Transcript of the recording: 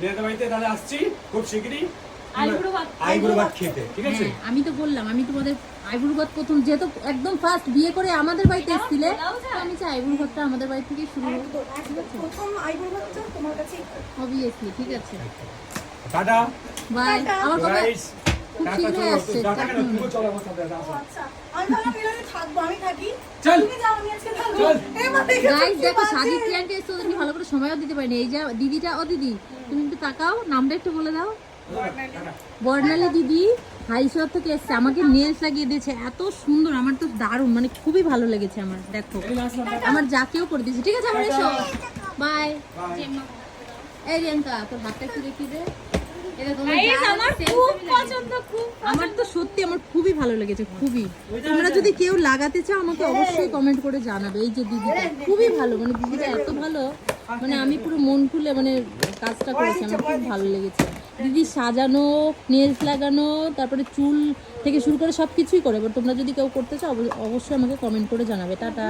মেয়েদের বাড়িতে তাহলে আসছি খুব শিগগিরই আইবুড়ো ভাত খেতে, ঠিক আছে? আমি তো বললাম আমি তোমাদের আইবুড়ো ভাত প্রথম যেহেতু একদম ফার্স্ট বিয়ে করে আমাদের বাড়িতে এসেছিলে, আমি চাই আইবুড়ো ভাতটা আমাদের বাড়ি থেকে শুরু হোক। প্রথম আইবুড়ো ভাতটা তোমার কাছে অবভিয়াসলি, ঠিক আছে, টাটা বাই। আমার কবে গাইস, খুব টাটা। শীঘ্রই আসছে। টাটা কেন? তুমি চলো আমার সাথে আসো। আচ্ছা আমি ভাবলাম মিলনে থাকবো, আমি থাকি, চল। তুমি যাও, আমি আজকে থাকবো। চল। গাইস দেখো সাজিদ প্রিয়াঙ্কা এসে ওদেরকে ভালো করে সময়ও দিতে পারিনি। এই যে দিদিটা, ও দিদি তুমি একটু তাকাও, নামটা একটু বলে দাও। বর্ণালী দিদি হাইশহর থেকে এসছে, আমাকে নেলস লাগিয়ে দিয়েছে, এত সুন্দর, আমার তো দারুণ, মানে খুবই ভালো লেগেছে আমার। দেখো আমার যাকেও করে দিয়েছে, ঠিক আছে, আমার এসো, বাই। এই রিয়াঙ্কা তোর হাতটা একটু দেখিয়ে দে। এটা তোমার আমার খুব পছন্দ, আমার তো সত্যি আমার খুবই ভালো লেগেছে, খুবই। তোমরা যদি কেউ লাগাতে চাও আমাকে অবশ্যই কমেন্ট করে জানাবে। এই যে দিদিটা খুবই ভালো, মানে দিদিটা এত ভালো, মানে আমি পুরো মন খুলে মানে কাজটা করেছি, আমার খুব ভালো লেগেছে। দিদি সাজানো, নেলস লাগানো, তারপরে চুল থেকে শুরু করে সব কিছুই করে। এবার তোমরা যদি কেউ করতে চাও অবশ্যই আমাকে কমেন্ট করে জানাবে। টাটা।